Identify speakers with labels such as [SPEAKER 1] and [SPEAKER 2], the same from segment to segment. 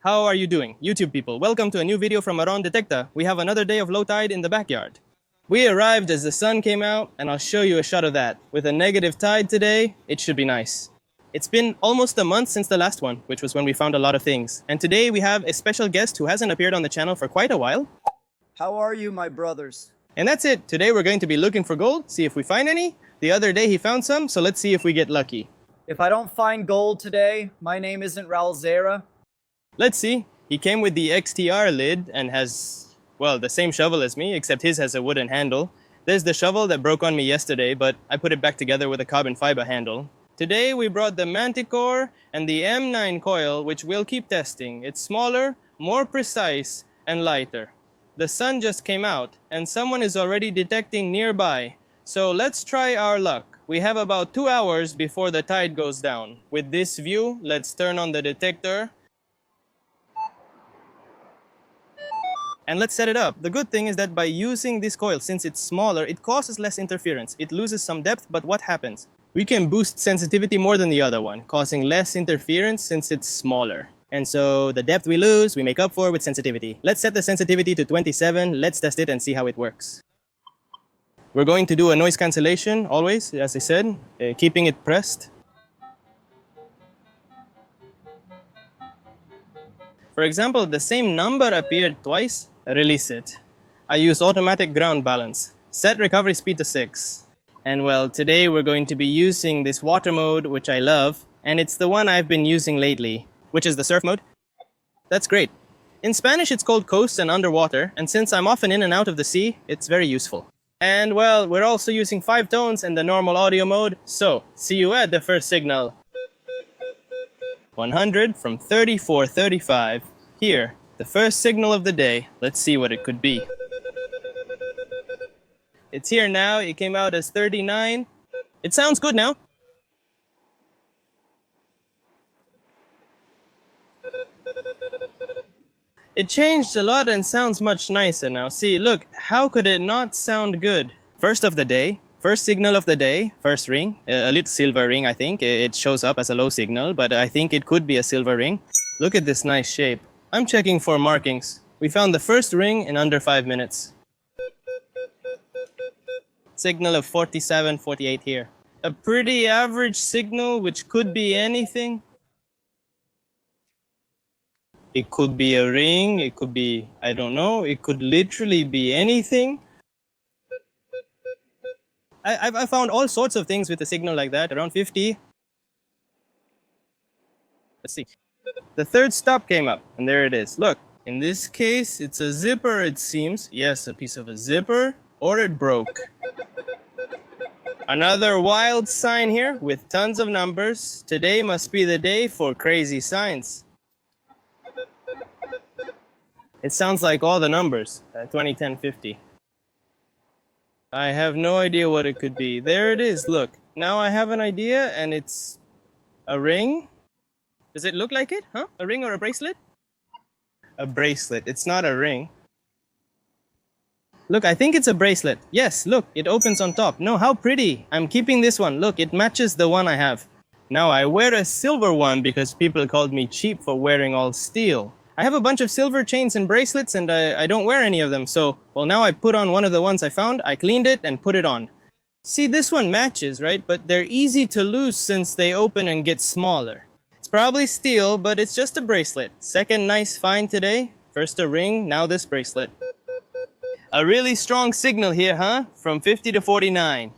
[SPEAKER 1] How are you doing, YouTube people? Welcome to a new video from Around Detecta. We have another day of low tide in the backyard. We arrived as the sun came out, and I'll show you a shot of that. With a negative tide today, it should be nice. It's been almost a month since the last one, which was when we found a lot of things. And today we have a special guest who hasn't appeared on the channel for quite a while.
[SPEAKER 2] How are you, my brothers?
[SPEAKER 1] And that's it. Today we're going to be looking for gold, see if we find any. The other day he found some, so let's see if we get lucky.
[SPEAKER 2] If I don't find gold today, my name isn't Raul Zera.
[SPEAKER 1] Let's see. He came with the XTR lid and has, well, the same shovel as me, except his has a wooden handle. There's the shovel that broke on me yesterday, but I put it back together with a carbon fiber handle. Today we brought the Manticore and the M9 coil, which we'll keep testing. It's smaller, more precise, and lighter. The sun just came out, and someone is already detecting nearby. So let's try our luck. We have about 2 hours before the tide goes down. With this view, let's turn on the detector. And let's set it up. The good thing is that by using this coil, since it's smaller, it causes less interference. It loses some depth, but what happens? We can boost sensitivity more than the other one, causing less interference since it's smaller. And so the depth we lose, we make up for with sensitivity. Let's set the sensitivity to 27. Let's test it and see how it works. We're going to do a noise cancellation, always, as I said, keeping it pressed. For example, the same number appeared twice. Release it. I use automatic ground balance. Set recovery speed to 6. And well, today we're going to be using this water mode, which I love. And it's the one I've been using lately, which is the surf mode. That's great. In Spanish, it's called coast and underwater. And since I'm often in and out of the sea, it's very useful. And well, we're also using 5 tones in the normal audio mode. So, see you at the first signal. 100 from 3435. Here, the first signal of the day. Let's see what it could be. It's here now. It came out as 39. It sounds good now. It changed a lot and sounds much nicer now. See, look, how could it not sound good? First of the day. First signal of the day, first ring, a little silver ring, I think. It shows up as a low signal, but I think it could be a silver ring. Look at this nice shape. I'm checking for markings. We found the first ring in under 5 minutes. Signal of 47, 48 here. A pretty average signal, which could be anything. It could be a ring, it could be, I don't know, it could literally be anything. I found all sorts of things with a signal like that, around 50. Let's see. The third stop came up, and there it is. Look, in this case, it's a zipper, it seems. Yes, a piece of a zipper, or it broke. Another wild sign here with tons of numbers. Today must be the day for crazy signs. It sounds like all the numbers, 20, 10, 50. I have no idea what it could be. There it is, look. Now I have an idea, and it's a ring. Does it look like it, huh? A ring or a bracelet? A bracelet. It's not a ring. Look, I think it's a bracelet. Yes, look, it opens on top. No, how pretty. I'm keeping this one. Look, it matches the one I have. Now I wear a silver one because people called me cheap for wearing all steel. I have a bunch of silver chains and bracelets, and I don't wear any of them, so, well, now I put on one of the ones I found, I cleaned it, and put it on. See, this one matches, right? But they're easy to lose since they open and get smaller. It's probably steel, but it's just a bracelet. Second nice find today. First a ring, now this bracelet. A really strong signal here, huh? From 50 to 49.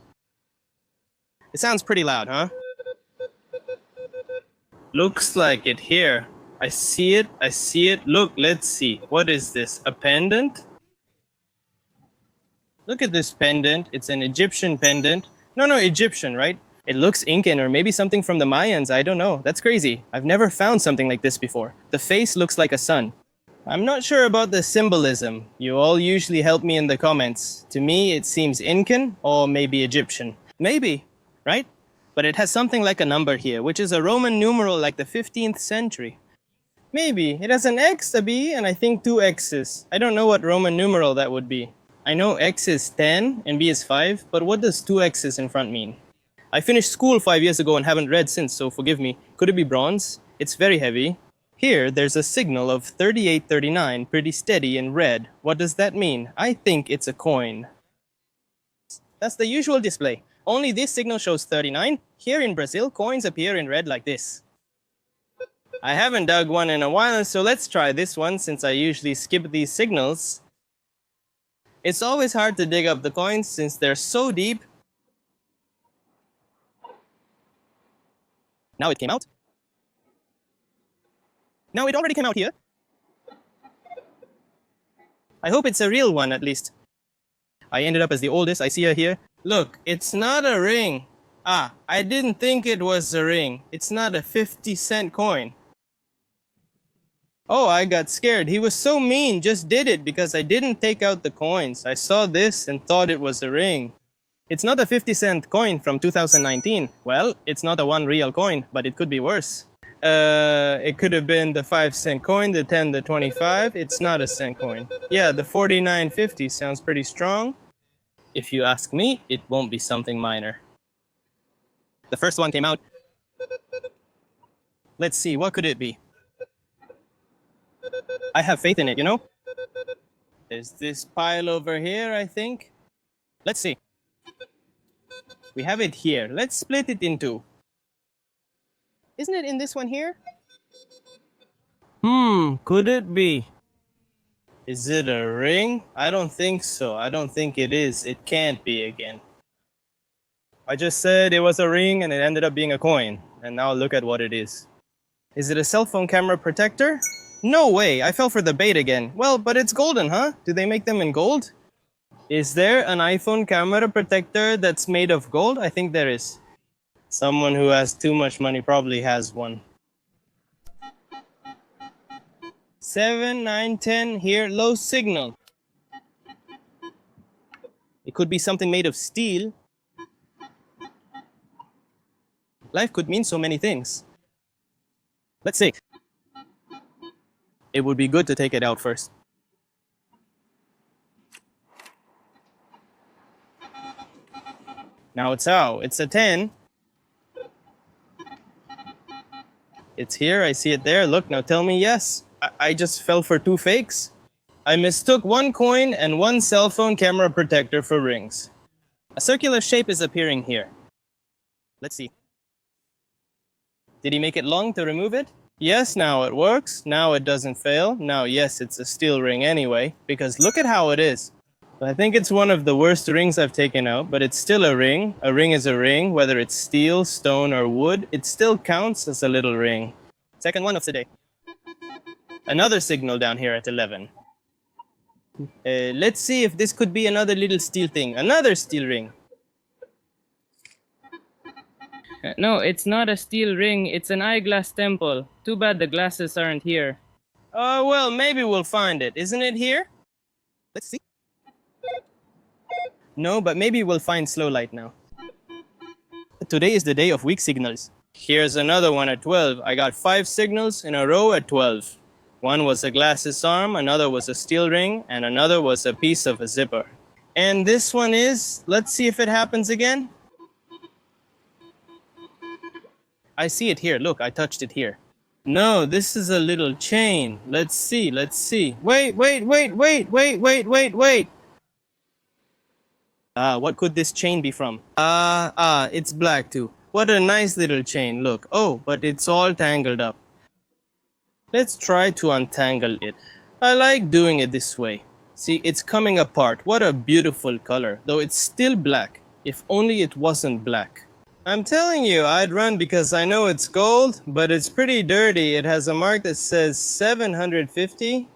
[SPEAKER 1] It sounds pretty loud, huh? Looks like it here. I see it, I see it. Look, let's see. What is this? A pendant? Look at this pendant. It's an Egyptian pendant. No, Egyptian, right? It looks Incan or maybe something from the Mayans. I don't know. That's crazy. I've never found something like this before. The face looks like a sun. I'm not sure about the symbolism. You all usually help me in the comments. To me, it seems Incan or maybe Egyptian. Maybe, right? But it has something like a number here, which is a Roman numeral like the 15th century. Maybe. It has an X, a B, and I think 2 X's. I don't know what Roman numeral that would be. I know X is 10 and B is 5, but what does 2 X's in front mean? I finished school 5 years ago and haven't read since, so forgive me. Could it be bronze? It's very heavy. Here, there's a signal of 3839, pretty steady in red. What does that mean? I think it's a coin. That's the usual display. Only this signal shows 39. Here in Brazil, coins appear in red like this. I haven't dug one in a while, so let's try this one since I usually skip these signals. It's always hard to dig up the coins since they're so deep. Now it came out. Now it already came out here. I hope it's a real one at least. I ended up as the oldest. I see her here. Look, it's not a ring. Ah, I didn't think it was a ring. It's not a 50-cent coin. Oh, I got scared. He was so mean, just did it because I didn't take out the coins. I saw this and thought it was a ring. It's not a 50-cent coin from 2019. Well, it's not a one real coin, but it could be worse. It could have been the 5-cent coin, the 10, the 25. It's not a cent coin. Yeah, the 49.50 sounds pretty strong. If you ask me, it won't be something minor. The first one came out. Let's see, what could it be? I have faith in it, you know? There's this pile over here, I think. Let's see. We have it here. Let's split it in two. Isn't it in this one here? Could it be? Is it a ring? I don't think so. I don't think it is. It can't be again. I just said it was a ring and it ended up being a coin. And now look at what it is. Is it a cell phone camera protector? No way, I fell for the bait again. Well, but it's golden, huh? Do they make them in gold? Is there an iPhone camera protector that's made of gold? I think there is. Someone who has too much money probably has one. 7, 9, 10, here, low signal. It could be something made of steel. Life could mean so many things. Let's see. It would be good to take it out first. Now it's out. It's a 10. It's here. I see it there. Look, now tell me yes. I just fell for two fakes. I mistook one coin and one cell phone camera protector for rings. A circular shape is appearing here. Let's see. Did he make it long to remove it? Yes, now it works. Now it doesn't fail. Now, yes, it's a steel ring anyway, because look at how it is. I think it's one of the worst rings I've taken out, but it's still a ring. A ring is a ring, whether it's steel, stone, or wood. It still counts as a little ring. Second one of today. Another signal down here at 11. Let's see if this could be another little steel thing. Another steel ring.
[SPEAKER 3] No, it's not a steel ring. It's an eyeglass temple. Too bad the glasses aren't here.
[SPEAKER 1] Well, maybe we'll find it. Isn't it here? Let's see. No, but maybe we'll find slow light now. Today is the day of weak signals. Here's another one at 12. I got 5 signals in a row at 12. One was a glasses arm, another was a steel ring, and another was a piece of a zipper. And this one is, let's see if it happens again. I see it here. Look, I touched it here. No, this is a little chain. Let's see, let's see. Wait. What could this chain be from? It's black too. What a nice little chain, look. Oh, but it's all tangled up. Let's try to untangle it. I like doing it this way. See, it's coming apart. What a beautiful color, though it's still black. If only it wasn't black. I'm telling you, I'd run because I know it's gold, but it's pretty dirty. It has a mark that says 750.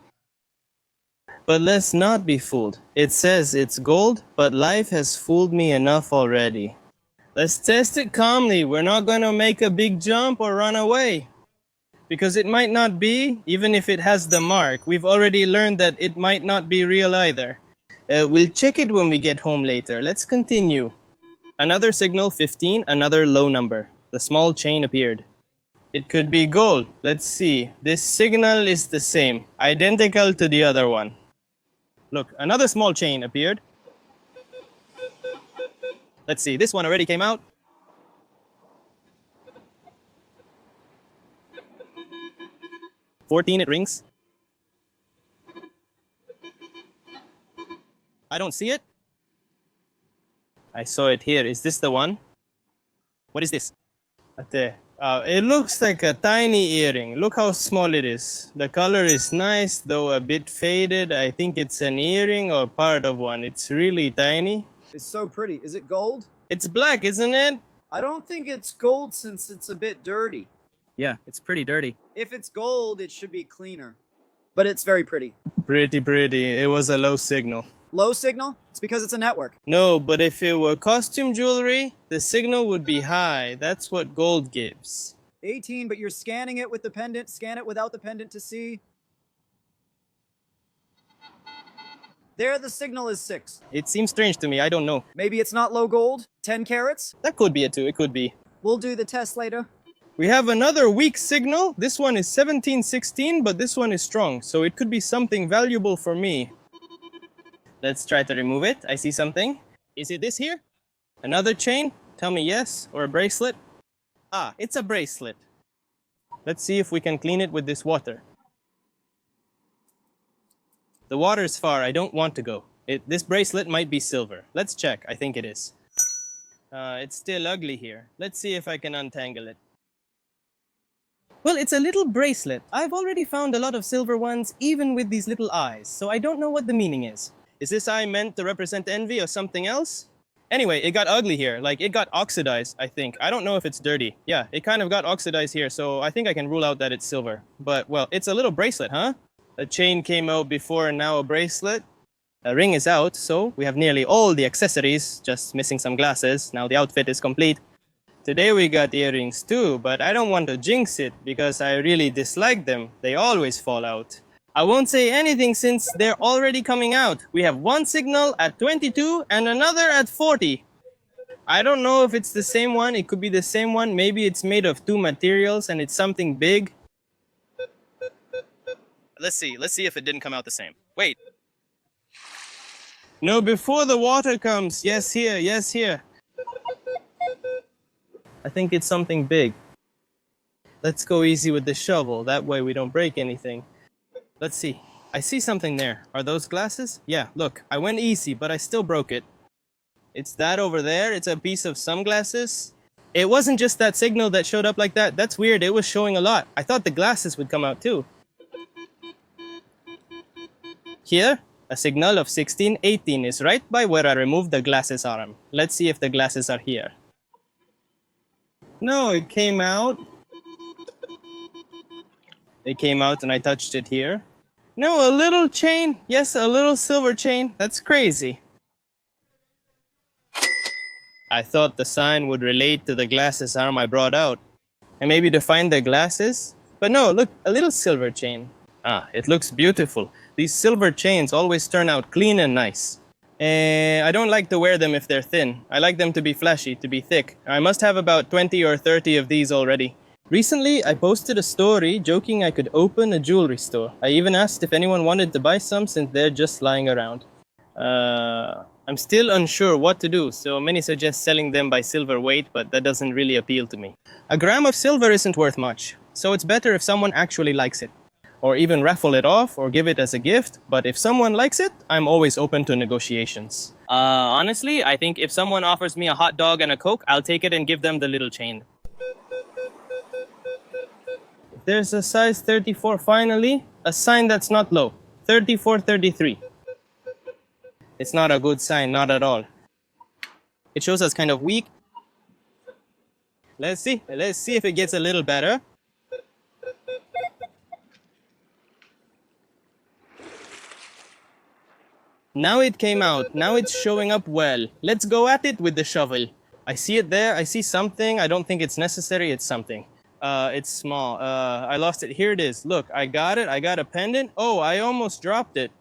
[SPEAKER 1] But let's not be fooled. It says it's gold, but life has fooled me enough already. Let's test it calmly. We're not going to make a big jump or run away. Because it might not be, even if it has the mark. We've already learned that it might not be real either. We'll check it when we get home later. Let's continue. Another signal, 15, another low number. The small chain appeared. It could be gold. Let's see. This signal is the same, identical to the other one. Look, another small chain appeared. Let's see, this one already came out. 14 it rings. I don't see it. I saw it here. Is this the one? What is this? There. It looks like a tiny earring. Look how small it is. The color is nice, though a bit faded. I think it's an earring or part of one. It's really tiny.
[SPEAKER 2] It's so pretty. Is it gold?
[SPEAKER 1] It's black, isn't it?
[SPEAKER 2] I don't think it's gold since it's a bit dirty.
[SPEAKER 1] Yeah, it's pretty dirty.
[SPEAKER 2] If it's gold, it should be cleaner. But it's very pretty.
[SPEAKER 1] Pretty. It was a low signal.
[SPEAKER 2] Low signal? It's because it's a network.
[SPEAKER 1] No, but if it were costume jewelry, the signal would be high. That's what gold gives.
[SPEAKER 2] 18, but you're scanning it with the pendant. Scan it without the pendant to see. There, the signal is 6.
[SPEAKER 1] It seems strange to me. I don't know.
[SPEAKER 2] Maybe it's not low gold? 10 carats?
[SPEAKER 1] That could be it too. It could be.
[SPEAKER 2] We'll do the test later.
[SPEAKER 1] We have another weak signal. This one is 1716, but this one is strong. So it could be something valuable for me. Let's try to remove it. I see something. Is it this here? Another chain? Tell me yes. Or a bracelet? Ah, it's a bracelet. Let's see if we can clean it with this water. The water's far. I don't want to go. This bracelet might be silver. Let's check. I think it is. It's still ugly here. Let's see if I can untangle it. Well, it's a little bracelet. I've already found a lot of silver ones, even with these little eyes, so I don't know what the meaning is. Is this eye meant to represent envy or something else? Anyway, it got ugly here. Like, it got oxidized, I think. I don't know if it's dirty. Yeah, it kind of got oxidized here, so I think I can rule out that it's silver. But, well, it's a little bracelet, huh? A chain came out before and now a bracelet. A ring is out, so we have nearly all the accessories, just missing some glasses. Now the outfit is complete. Today we got earrings too, but I don't want to jinx it because I really dislike them. They always fall out. I won't say anything since they're already coming out. We have one signal at 22 and another at 40. I don't know if it's the same one. It could be the same one. Maybe it's made of two materials and it's something big. Let's see if it didn't come out the same. Wait. No, before the water comes. Yes, here. I think it's something big. Let's go easy with the shovel. That way we don't break anything. Let's see. I see something there. Are those glasses? Yeah, look. I went easy, but I still broke it. It's that over there. It's a piece of sunglasses. It wasn't just that signal that showed up like that. That's weird. It was showing a lot. I thought the glasses would come out too. Here, a signal of 1618 is right by where I removed the glasses arm. Let's see if the glasses are here. No, it came out. It came out and I touched it here. No, a little chain. Yes, a little silver chain. That's crazy. I thought the sign would relate to the glasses arm I brought out. And maybe to find the glasses? But no, look, a little silver chain. Ah, it looks beautiful. These silver chains always turn out clean and nice. I don't like to wear them if they're thin. I like them to be flashy, to be thick. I must have about 20 or 30 of these already. Recently, I posted a story joking I could open a jewelry store. I even asked if anyone wanted to buy some since they're just lying around. I'm still unsure what to do, so many suggest selling them by silver weight, but that doesn't really appeal to me. A gram of silver isn't worth much, so it's better if someone actually likes it. Or even raffle it off or give it as a gift, but if someone likes it, I'm always open to negotiations. Honestly, I think if someone offers me a hot dog and a Coke, I'll take it and give them the little chain. There's a size 34 finally, a sign that's not low. 34-33. It's not a good sign, not at all. It shows us kind of weak. Let's see if it gets a little better. Now it came out. Now it's showing up well. Let's go at it with the shovel. I see it there. I see something. I don't think it's necessary. It's something. It's small. I lost it. Here it is. Look, I got it. I got a pendant. Oh, I almost dropped it.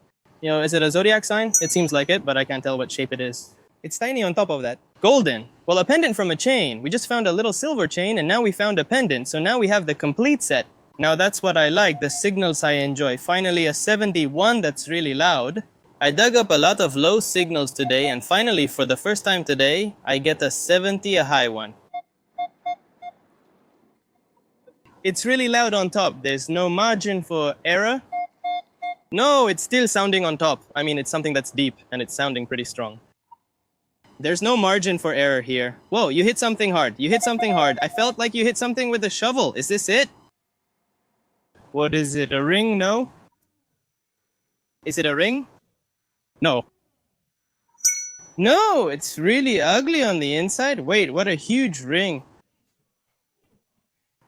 [SPEAKER 1] You know, is it a zodiac sign? It seems like it, but I can't tell what shape it is. It's tiny on top of that. Golden. Well, a pendant from a chain. We just found a little silver chain, and now we found a pendant. So now we have the complete set. Now that's what I like, the signals I enjoy. Finally, a 71 that's really loud. I dug up a lot of low signals today, and finally, for the first time today, I get a 70, a high one. It's really loud on top. There's no margin for error. No, it's still sounding on top. I mean, it's something that's deep, and it's sounding pretty strong. There's no margin for error here. Whoa, you hit something hard. You hit something hard. I felt like you hit something with a shovel. Is this it? What is it? A ring? No? Is it a ring? No. No, it's really ugly on the inside. Wait, what a huge ring.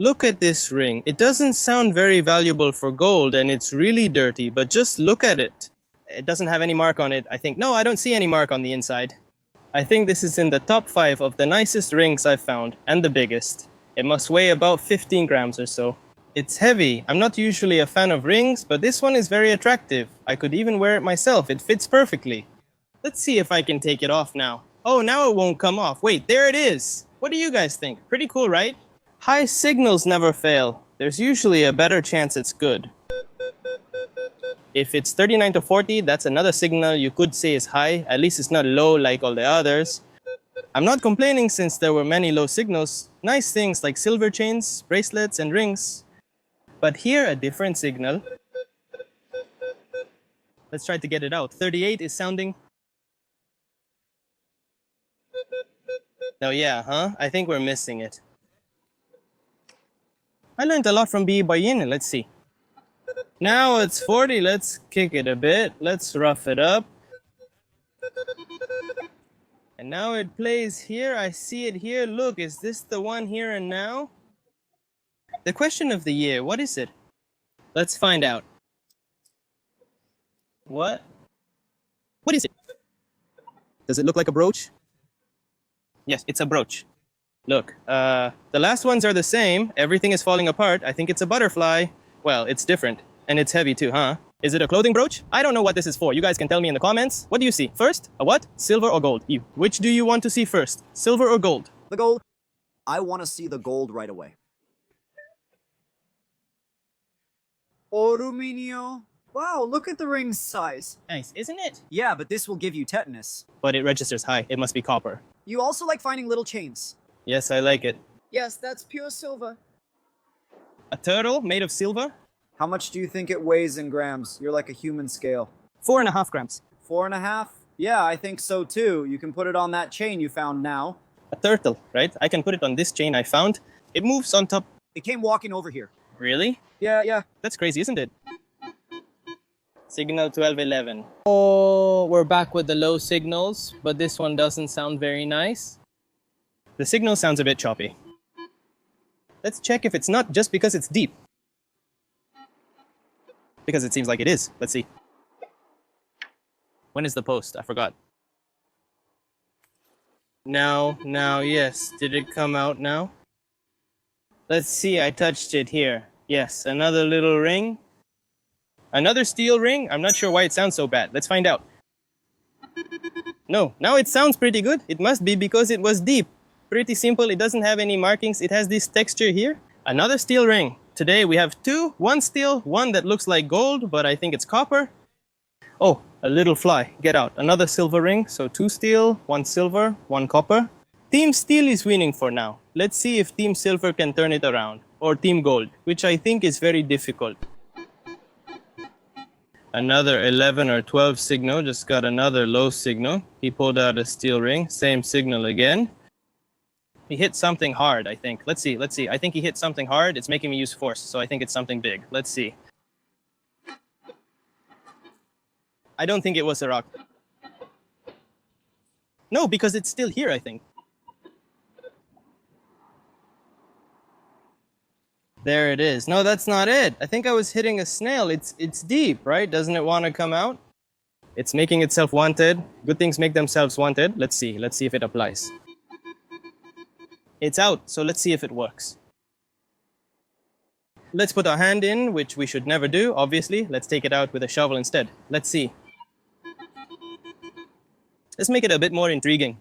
[SPEAKER 1] Look at this ring. It doesn't sound very valuable for gold, and it's really dirty, but just look at it. It doesn't have any mark on it, I think. No, I don't see any mark on the inside. I think this is in the top 5 of the nicest rings I've found, and the biggest. It must weigh about 15 grams or so. It's heavy. I'm not usually a fan of rings, but this one is very attractive. I could even wear it myself. It fits perfectly. Let's see if I can take it off now. Oh, now it won't come off. Wait, there it is. What do you guys think? Pretty cool, right? High signals never fail. There's usually a better chance it's good. If it's 39 to 40, that's another signal you could say is high. At least it's not low like all the others. I'm not complaining since there were many low signals. Nice things like silver chains, bracelets, and rings. But here, a different signal. Let's try to get it out. 38 is sounding... Oh yeah, huh? I think we're missing it. I learned a lot from B by Yin. Let's see. Now it's 40. Let's kick it a bit. Let's rough it up. And now it plays here. I see it here. Look, is this the one here and now? The question of the year, what is it? Let's find out. What? What is it? Does it look like a brooch? Yes, it's a brooch. Look, the last ones are the same. Everything is falling apart. I think it's a butterfly. Well, it's different. And it's heavy too, huh? Is it a clothing brooch? I don't know what this is for. You guys can tell me in the comments. What do you see? First, a what? Silver or gold? You. Which do you want to see first? Silver or gold?
[SPEAKER 2] The gold. I want to see the gold right away. Aluminio. Wow, look at the ring's size.
[SPEAKER 1] Nice, isn't it?
[SPEAKER 2] Yeah, but this will give you tetanus.
[SPEAKER 1] But it registers high. It must be copper.
[SPEAKER 2] You also like finding little chains.
[SPEAKER 1] Yes, I like it.
[SPEAKER 2] Yes, that's pure silver.
[SPEAKER 1] A turtle made of silver?
[SPEAKER 2] How much do you think it weighs in grams? You're like a human scale.
[SPEAKER 1] 4.5 grams.
[SPEAKER 2] 4.5? Yeah, I think so too. You can put it on that chain you found now.
[SPEAKER 1] A turtle, right? I can put it on this chain I found. It moves on top.
[SPEAKER 2] It came walking over here.
[SPEAKER 1] Really?
[SPEAKER 2] Yeah.
[SPEAKER 1] That's crazy, isn't it? Signal 1211. Oh, we're back with the low signals, but this one doesn't sound very nice. The signal sounds a bit choppy. Let's check if it's not just because it's deep. Because it seems like it is. Let's see. When is the post? I forgot. Now, yes. Did it come out now? Let's see, I touched it here. Yes, another little ring. Another steel ring? I'm not sure why it sounds so bad. Let's find out. No, now it sounds pretty good. It must be because it was deep. Pretty simple. It doesn't have any markings. It has this texture here. Another steel ring. Today we have two. One steel, one that looks like gold, but I think it's copper. Oh, a little fly. Get out. Another silver ring. So 2 steel, 1 silver, 1 copper. Team Steel is winning for now. Let's see if Team Silver can turn it around. Or Team Gold, which I think is very difficult. Another 11 or 12 signal, just got another low signal. He pulled out a steel ring, same signal again. He hit something hard, I think. Let's see. I think he hit something hard. It's making me use force, so I think it's something big. Let's see. I don't think it was a rock. No, because it's still here, I think. There it is. No, that's not it. I think I was hitting a snail. It's deep, right? Doesn't it want to come out? It's making itself wanted. Good things make themselves wanted. Let's see if it applies. It's out, so let's see if it works. Let's put our hand in, which we should never do, obviously. Let's take it out with a shovel instead. Let's see. Let's make it a bit more intriguing.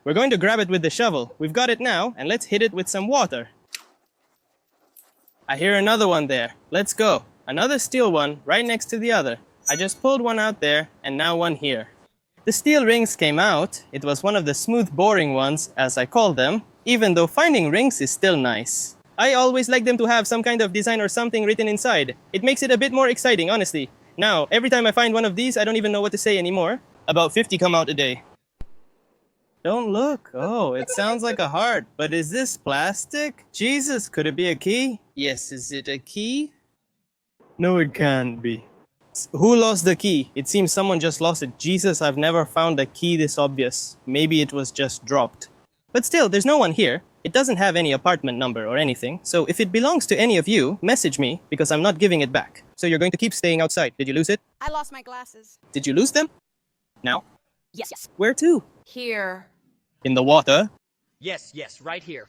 [SPEAKER 1] We're going to grab it with the shovel. We've got it now, and let's hit it with some water. I hear another one there. Let's go. Another steel one right next to the other. I just pulled one out there, and now one here. The steel rings came out. It was one of the smooth, boring ones, as I call them, even though finding rings is still nice. I always like them to have some kind of design or something written inside. It makes it a bit more exciting, honestly. Now, every time I find one of these, I don't even know what to say anymore. About 50 come out a day. Don't look. Oh, it sounds like a heart. But is this plastic? Jesus, could it be a key? Yes, is it a key? No, it can't be. Who lost the key? It seems someone just lost it. Jesus, I've never found a key this obvious. Maybe it was just dropped. But still, there's no one here. It doesn't have any apartment number or anything. So if it belongs to any of you, message me because I'm not giving it back. So you're going to keep staying outside. Did you lose it?
[SPEAKER 4] I lost my glasses.
[SPEAKER 1] Did you lose them? Now?
[SPEAKER 4] Yes.
[SPEAKER 1] Where to?
[SPEAKER 4] Here.
[SPEAKER 1] In the water?
[SPEAKER 5] Yes, right here.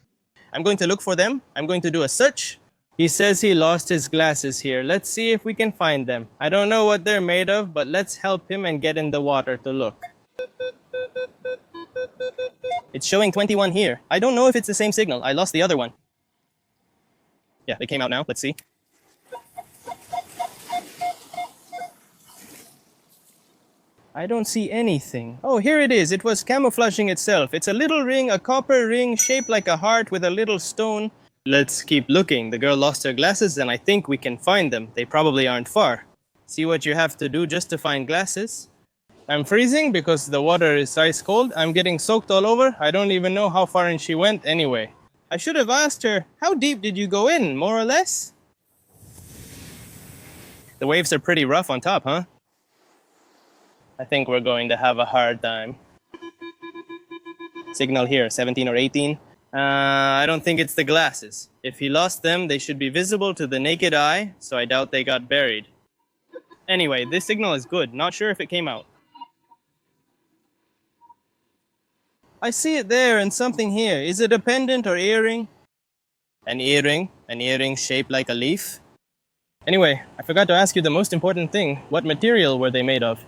[SPEAKER 1] I'm going to look for them. I'm going to do a search. He says he lost his glasses here. Let's see if we can find them. I don't know what they're made of, but let's help him and get in the water to look. It's showing 21 here. I don't know if it's the same signal. I lost the other one. Yeah, they came out now. Let's see. I don't see anything. Oh, here it is. It was camouflaging itself. It's a little ring, a copper ring shaped like a heart with a little stone. Let's keep looking. The girl lost her glasses and I think we can find them. They probably aren't far. See what you have to do just to find glasses? I'm freezing because the water is ice cold. I'm getting soaked all over. I don't even know how far in she went anyway. I should have asked her, how deep did you go in, more or less? The waves are pretty rough on top, huh? I think we're going to have a hard time. Signal here, 17 or 18. I don't think it's the glasses. If he lost them, they should be visible to the naked eye, so I doubt they got buried. Anyway, this signal is good. Not sure if it came out. I see it there and something here. Is it a pendant or earring? An earring. An earring shaped like a leaf. Anyway, I forgot to ask you the most important thing. What material were they made of?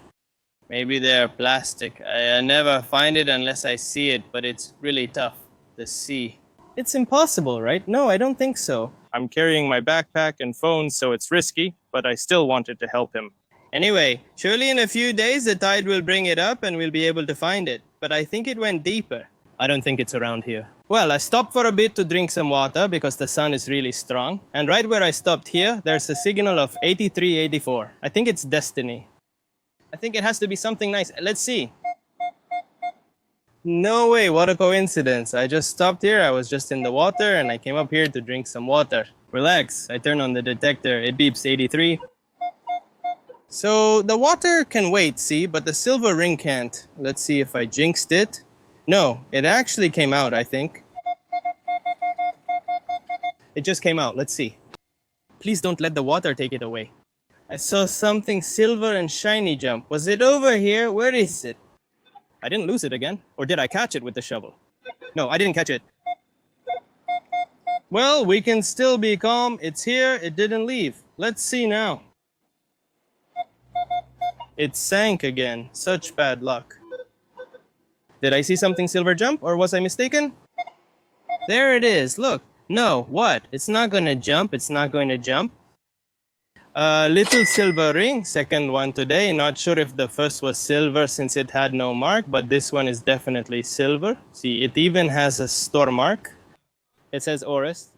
[SPEAKER 1] Maybe they're plastic. I never find it unless I see it, but it's really tough to see. It's impossible, right? No, I don't think so. I'm carrying my backpack and phone, so it's risky, but I still wanted to help him. Anyway, surely in a few days the tide will bring it up and we'll be able to find it. But I think it went deeper. I don't think it's around here. Well, I stopped for a bit to drink some water because the sun is really strong. And right where I stopped here, there's a signal of 8384. I think it's destiny. I think it has to be something nice. Let's see. No way, what a coincidence. I just stopped here, I was just in the water, and I came up here to drink some water. Relax, I turn on the detector, it beeps 83. So, the water can wait, see, but the silver ring can't. Let's see if I jinxed it. No, it actually came out, I think. It just came out, let's see. Please don't let the water take it away. I saw something silver and shiny jump. Was it over here? Where is it? I didn't lose it again. Or did I catch it with the shovel? No, I didn't catch it. Well, we can still be calm. It's here. It didn't leave. Let's see now. It sank again. Such bad luck. Did I see something silver jump, or was I mistaken? There it is. Look. No, what? It's not going to jump. It's not going to jump. Little silver ring, second one today. Not sure if the first was silver since it had no mark, but this one is definitely silver. See, it even has a store mark. It says Oris.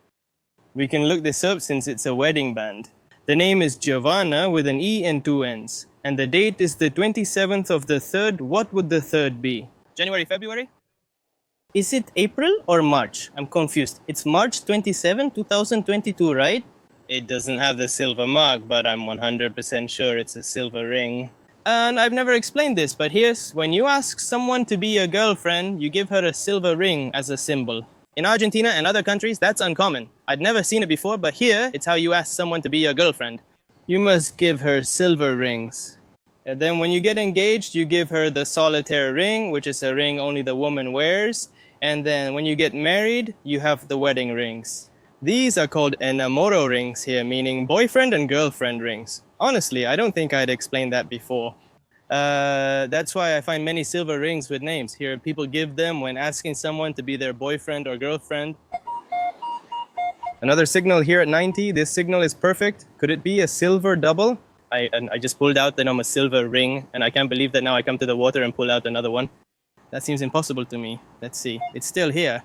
[SPEAKER 1] We can look this up since it's a wedding band. The name is Giovanna with an E and two N's. And the date is the 27th of the 3rd. What would the 3rd be? January, February? Is it April or March? I'm confused. It's March 27, 2022, right? It doesn't have the silver mark, but I'm 100% sure it's a silver ring. And I've never explained this, but here's when you ask someone to be your girlfriend, you give her a silver ring as a symbol. In Argentina and other countries, that's uncommon. I'd never seen it before, but here, it's how you ask someone to be your girlfriend. You must give her silver rings. And then when you get engaged, you give her the solitaire ring, which is a ring only the woman wears. And then when you get married, you have the wedding rings. These are called enamoro rings here, meaning boyfriend and girlfriend rings. Honestly, I don't think I'd explained that before. That's why I find many silver rings with names. Here, people give them when asking someone to be their boyfriend or girlfriend. Another signal here at 90. This signal is perfect. Could it be a silver double? I just pulled out a silver ring, and I can't believe that now I come to the water and pull out another one. That seems impossible to me. Let's see. It's still here.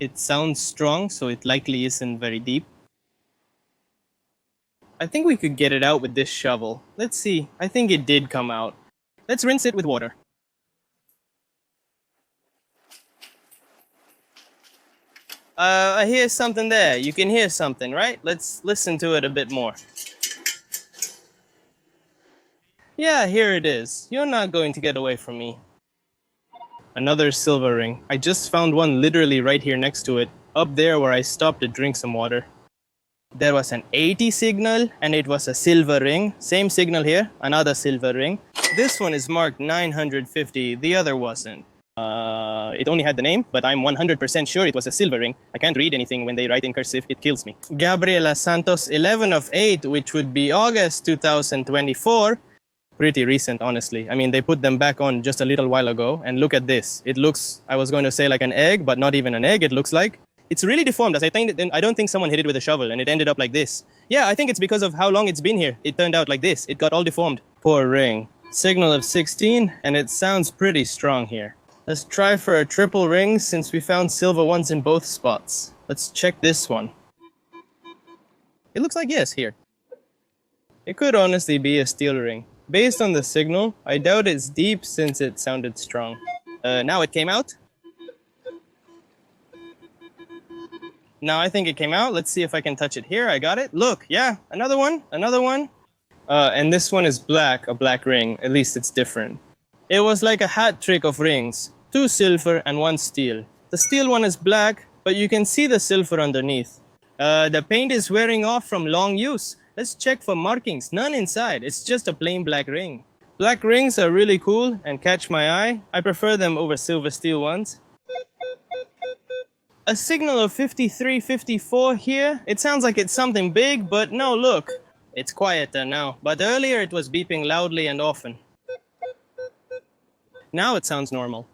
[SPEAKER 1] It sounds strong, so it likely isn't very deep. I think we could get it out with this shovel. Let's see. I think it did come out. Let's rinse it with water. I hear something there. You can hear something, right? Let's listen to it a bit more. Yeah, here it is. You're not going to get away from me. Another silver ring. I just found one literally right here next to it, up there where I stopped to drink some water. There was an 80 signal, and it was a silver ring. Same signal here, another silver ring. This one is marked 950, the other wasn't. It only had the name, but I'm 100% sure it was a silver ring. I can't read anything when they write in cursive, it kills me. Gabriela Santos, 11 of 8, which would be August 2024. Pretty recent, honestly. I mean, they put them back on just a little while ago, and look at this. It looks, I was going to say like an egg, but not even an egg, it looks like. It's really deformed, as I don't think someone hit it with a shovel, and it ended up like this. Yeah, I think it's because of how long it's been here. It turned out like this. It got all deformed. Poor ring. Signal of 16, and it sounds pretty strong here. Let's try for a triple ring since we found silver ones in both spots. Let's check this one. It looks like yes here. It could honestly be a steel ring. Based on the signal, I doubt it's deep since it sounded strong. Now it came out. Now I think it came out. Let's see if I can touch it here. I got it. Look, yeah, another one, another one. And this one is black, a black ring. At least it's different. It was like a hat trick of rings. 2 silver and 1 steel. The steel one is black, but you can see the silver underneath. The paint is wearing off from long use. Let's check for markings. None inside. It's just a plain black ring. Black rings are really cool and catch my eye. I prefer them over silver steel ones. A signal of 5354 here. It sounds like it's something big, but no, look. It's quieter now, but earlier it was beeping loudly and often. Now it sounds normal.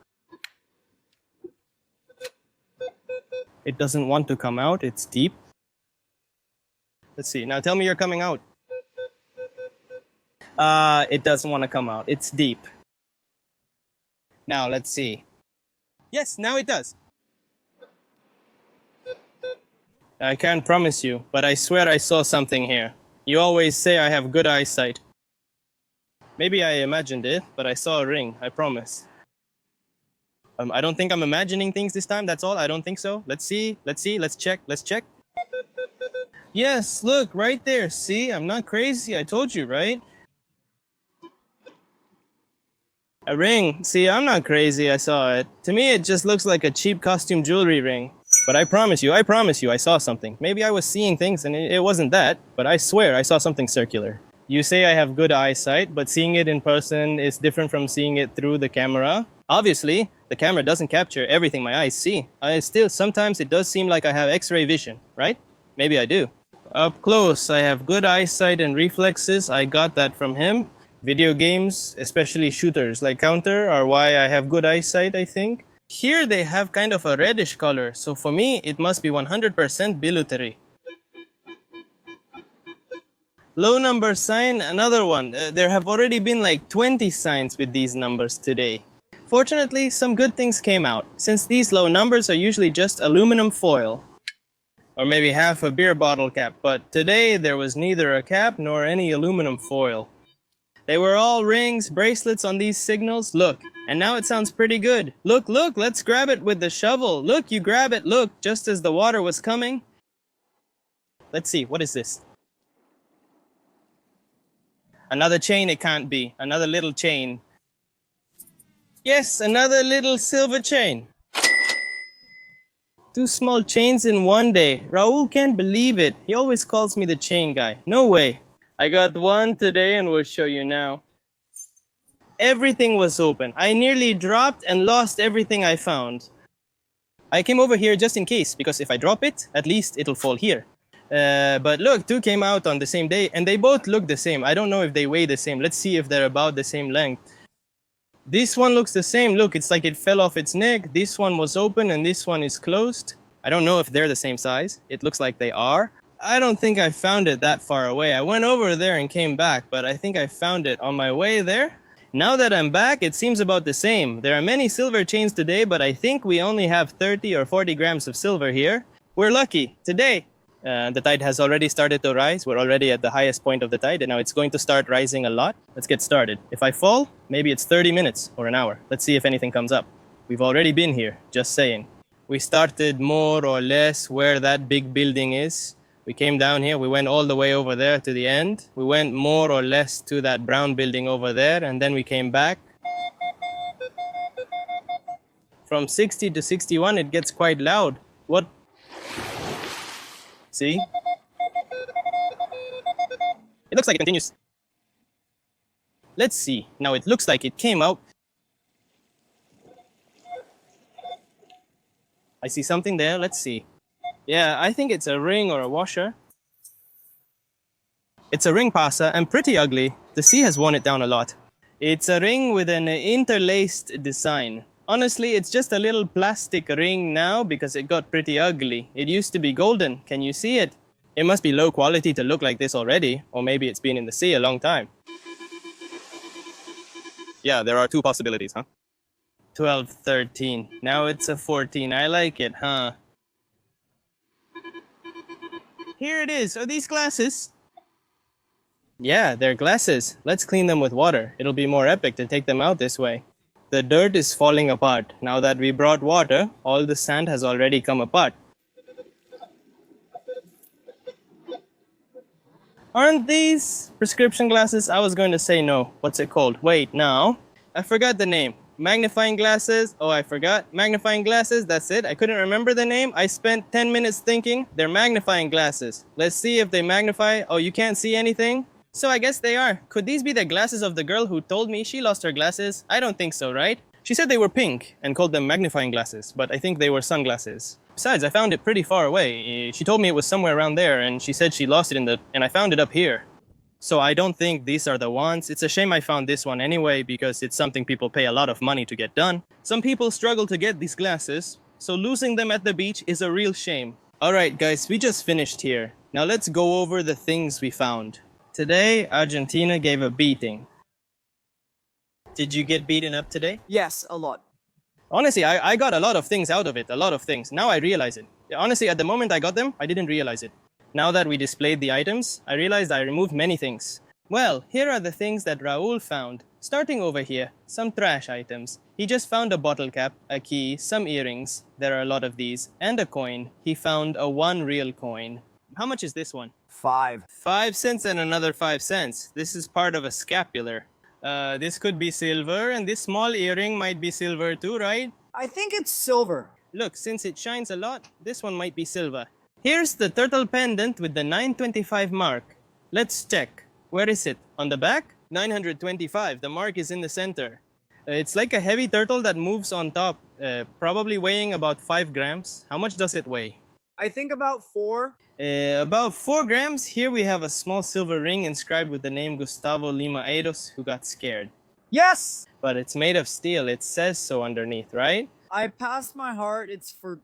[SPEAKER 1] It doesn't want to come out, it's deep. Let's see, now tell me you're coming out. It doesn't want to come out, it's deep. Now let's see. Yes, now it does. I can't promise you, but I swear I saw something here. You always say I have good eyesight. Maybe I imagined it, but I saw a ring, I promise. I don't think I'm imagining things this time, that's all. I don't think so. Let's see, let's check. Yes, look, right there. See, I'm not crazy, I told you, right? A ring. See, I'm not crazy, I saw it. To me, it just looks like a cheap costume jewelry ring. But I promise you, I saw something. Maybe I was seeing things and it wasn't that, but I swear I saw something circular. You say I have good eyesight, but seeing it in person is different from seeing it through the camera. Obviously, the camera doesn't capture everything my eyes see. Sometimes it does seem like I have X-ray vision, right? Maybe I do. Up close, I have good eyesight and reflexes. I got that from him. Video games, especially shooters like Counter, are why I have good eyesight, I think. Here they have kind of a reddish color, so for me, it must be 100% Biluteri. Low number sign, another one. There have already been like 20 signs with these numbers today. Fortunately, some good things came out, since these low numbers are usually just aluminum foil. Or maybe half a beer bottle cap, but today there was neither a cap nor any aluminum foil. They were all rings, bracelets on these signals, look, and now it sounds pretty good. Look, let's grab it with the shovel. Look, you grab it, look, just as the water was coming. Let's see, what is this? Another chain it can't be, another little chain. Yes, another little silver chain. 2 small chains in one day. Raul can't believe it. He always calls me the chain guy. No way. I got one today and will show you now. Everything was open. I nearly dropped and lost everything I found. I came over here just in case, because if I drop it, at least it'll fall here. But look, 2 came out on the same day, and they both look the same. I don't know if they weigh the same. Let's see if they're about the same length. This one looks the same. Look, it's like it fell off its neck. This one was open, and this one is closed. I don't know if they're the same size. It looks like they are. I don't think I found it that far away. I went over there and came back, but I think I found it on my way there. Now that I'm back, it seems about the same. There are many silver chains today, but I think we only have 30 or 40 grams of silver here. We're lucky. Today, the tide has already started to rise. We're already at the highest point of the tide, and now it's going to start rising a lot. Let's get started. If I fall, maybe it's 30 minutes or an hour. Let's see if anything comes up. We've already been here, just saying. We started more or less where that big building is. We came down here, we went all the way over there to the end. We went more or less to that brown building over there, and then we came back. From 60 to 61, it gets quite loud. What? See? It looks like it continues. Let's see. Now it looks like it came out. I see something there, let's see. Yeah, I think it's a ring or a washer. It's a ring pasa and pretty ugly. The sea has worn it down a lot. It's a ring with an interlaced design. Honestly, it's just a little plastic ring now because it got pretty ugly. It used to be golden. Can you see it? It must be low quality to look like this already, or maybe it's been in the sea a long time. Yeah, there are two possibilities, huh? 12, 13. Now it's a 14. I like it, huh? Here it is. Are these glasses? Yeah, they're glasses. Let's clean them with water. It'll be more epic to take them out this way. The dirt is falling apart. Now that we brought water, all the sand has already come apart. Aren't these prescription glasses? I was going to say no. What's it called? Wait, now. I forgot the name. Magnifying glasses. Oh, I forgot. Magnifying glasses. That's it. I couldn't remember the name. I spent 10 minutes thinking. They're magnifying glasses. Let's see if they magnify. Oh, you can't see anything? So I guess they are. Could these be the glasses of the girl who told me she lost her glasses? I don't think so, right? She said they were pink and called them magnifying glasses, but I think they were sunglasses. Besides, I found it pretty far away. She told me it was somewhere around there, and she said she lost it and I found it up here. So I don't think these are the ones. It's a shame I found this one anyway, because it's something people pay a lot of money to get done. Some people struggle to get these glasses, so losing them at the beach is a real shame. Alright guys, we just finished here. Now let's go over the things we found. Today, Argentina gave a beating. Did you get beaten up today?
[SPEAKER 2] Yes, a lot.
[SPEAKER 1] Honestly, I got a lot of things out of it, a lot of things. Now I realize it. Honestly, at the moment I got them, I didn't realize it. Now that we displayed the items, I realized I removed many things. Well, here are the things that Raul found. Starting over here, some trash items. He just found a bottle cap, a key, some earrings, there are a lot of these, and a coin. He found a 1 real coin. How much is this one?
[SPEAKER 2] 5.
[SPEAKER 1] 5 cents and another 5 cents. This is part of a scapular. This could be silver, and this small earring might be silver too, right?
[SPEAKER 2] I think it's silver.
[SPEAKER 1] Look, since it shines a lot, this one might be silver. Here's the turtle pendant with the 925 mark. Let's check. Where is it? On the back? 925. The mark is in the center. It's like a heavy turtle that moves on top, probably weighing about 5 grams. How much does it weigh?
[SPEAKER 2] I think about 4.
[SPEAKER 1] About 4 grams. Here we have a small silver ring inscribed with the name Gustavo Lima Eiros, who got scared.
[SPEAKER 2] Yes!
[SPEAKER 1] But it's made of steel. It says so underneath, right?
[SPEAKER 2] I passed my heart. It's for...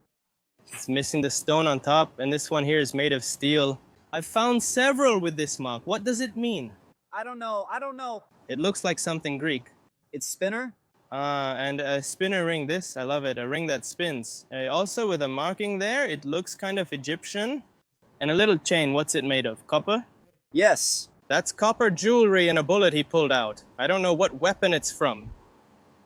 [SPEAKER 1] It's missing the stone on top, and this one here is made of steel. I've found several with this mark. What does it mean?
[SPEAKER 2] I don't know.
[SPEAKER 1] It looks like something Greek.
[SPEAKER 2] It's spinner?
[SPEAKER 1] And a spinner ring. This, I love it. A ring that spins. Also with a marking there, it looks kind of Egyptian. And a little chain. What's it made of? Copper?
[SPEAKER 2] Yes.
[SPEAKER 1] That's copper jewelry and a bullet he pulled out. I don't know what weapon it's from.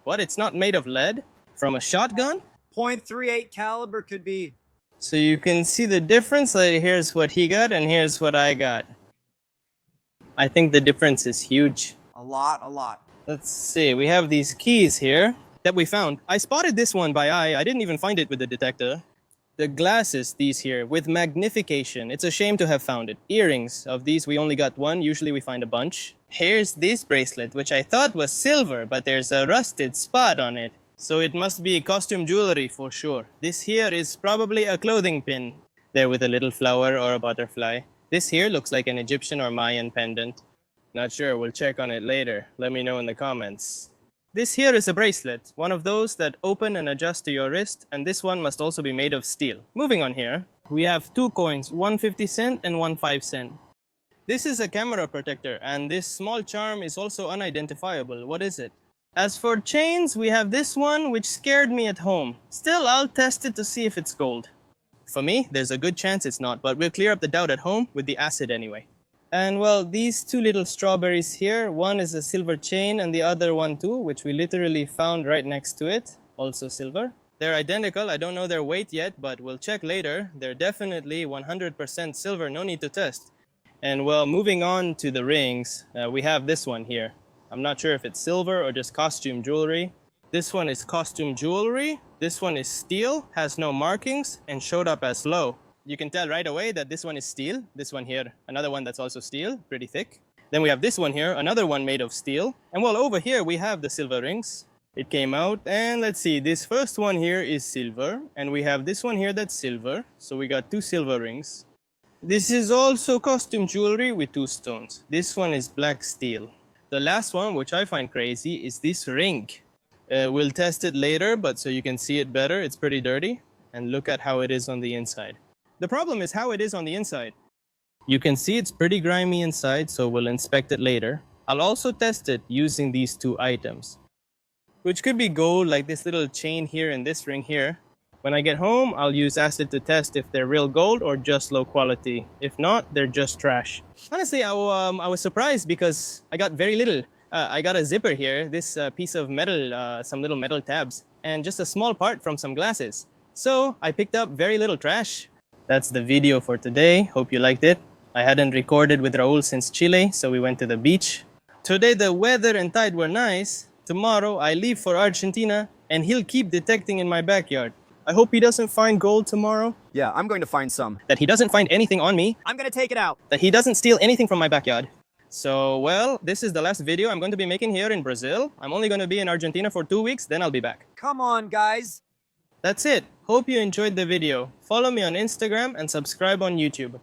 [SPEAKER 1] What? It's not made of lead? From a shotgun?
[SPEAKER 2] .38 caliber could be.
[SPEAKER 1] So you can see the difference. Here's what he got and here's what I got. I think the difference is huge.
[SPEAKER 2] A lot.
[SPEAKER 1] Let's see, we have these keys here that we found. I spotted this one by eye. I didn't even find it with the detector. The glasses, these here, with magnification. It's a shame to have found it. Earrings, of these we only got one. Usually we find a bunch. Here's this bracelet, which I thought was silver, but there's a rusted spot on it. So it must be costume jewelry for sure. This here is probably a clothing pin. There with a little flower or a butterfly. This here looks like an Egyptian or Mayan pendant. Not sure, we'll check on it later. Let me know in the comments. This here is a bracelet, one of those that open and adjust to your wrist, and this one must also be made of steel. Moving on here, we have 2 coins, one 50 cent and one 5 cent. This is a camera protector, and this small charm is also unidentifiable. What is it? As for chains, we have this one, which scared me at home. Still, I'll test it to see if it's gold. For me, there's a good chance it's not, but we'll clear up the doubt at home with the acid anyway. And well, these two little strawberries here, one is a silver chain and the other one too, which we literally found right next to it, also silver. They're identical. I don't know their weight yet, but we'll check later. They're definitely 100% silver, no need to test. And well, moving on to the rings, we have this one here. I'm not sure if it's silver or just costume jewelry. This one is costume jewelry. This one is steel, has no markings, and showed up as low. You can tell right away that this one is steel. This one here, another one that's also steel, pretty thick. Then we have this one here, another one made of steel. And well, over here we have the silver rings. It came out, and let's see, this first one here is silver, and we have this one here that's silver. So we got two silver rings. This is also costume jewelry with two stones. This one is black steel. The last one, which I find crazy, is this ring. We'll test it later, but so you can see it better, it's pretty dirty. And look at how it is on the inside. The problem is how it is on the inside. You can see it's pretty grimy inside, so we'll inspect it later. I'll also test it using these two items, which could be gold, like this little chain here and this ring here. When I get home, I'll use acid to test if they're real gold or just low quality. If not, they're just trash. Honestly, I was surprised because I got very little. I got a zipper here, this piece of metal, some little metal tabs, and just a small part from some glasses. So I picked up very little trash. That's the video for today. Hope you liked it. I hadn't recorded with Raul since Chile, so we went to the beach. Today the weather and tide were nice. Tomorrow I leave for Argentina, and he'll keep detecting in my backyard. I hope he doesn't find gold tomorrow.
[SPEAKER 2] Yeah, I'm going to find some.
[SPEAKER 1] That he doesn't find anything on me.
[SPEAKER 2] I'm gonna take it out.
[SPEAKER 1] That he doesn't steal anything from my backyard. So, well, this is the last video I'm going to be making here in Brazil. I'm only going to be in Argentina for 2 weeks, then I'll be back.
[SPEAKER 2] Come on, guys.
[SPEAKER 1] That's it. Hope you enjoyed the video. Follow me on Instagram and subscribe on YouTube.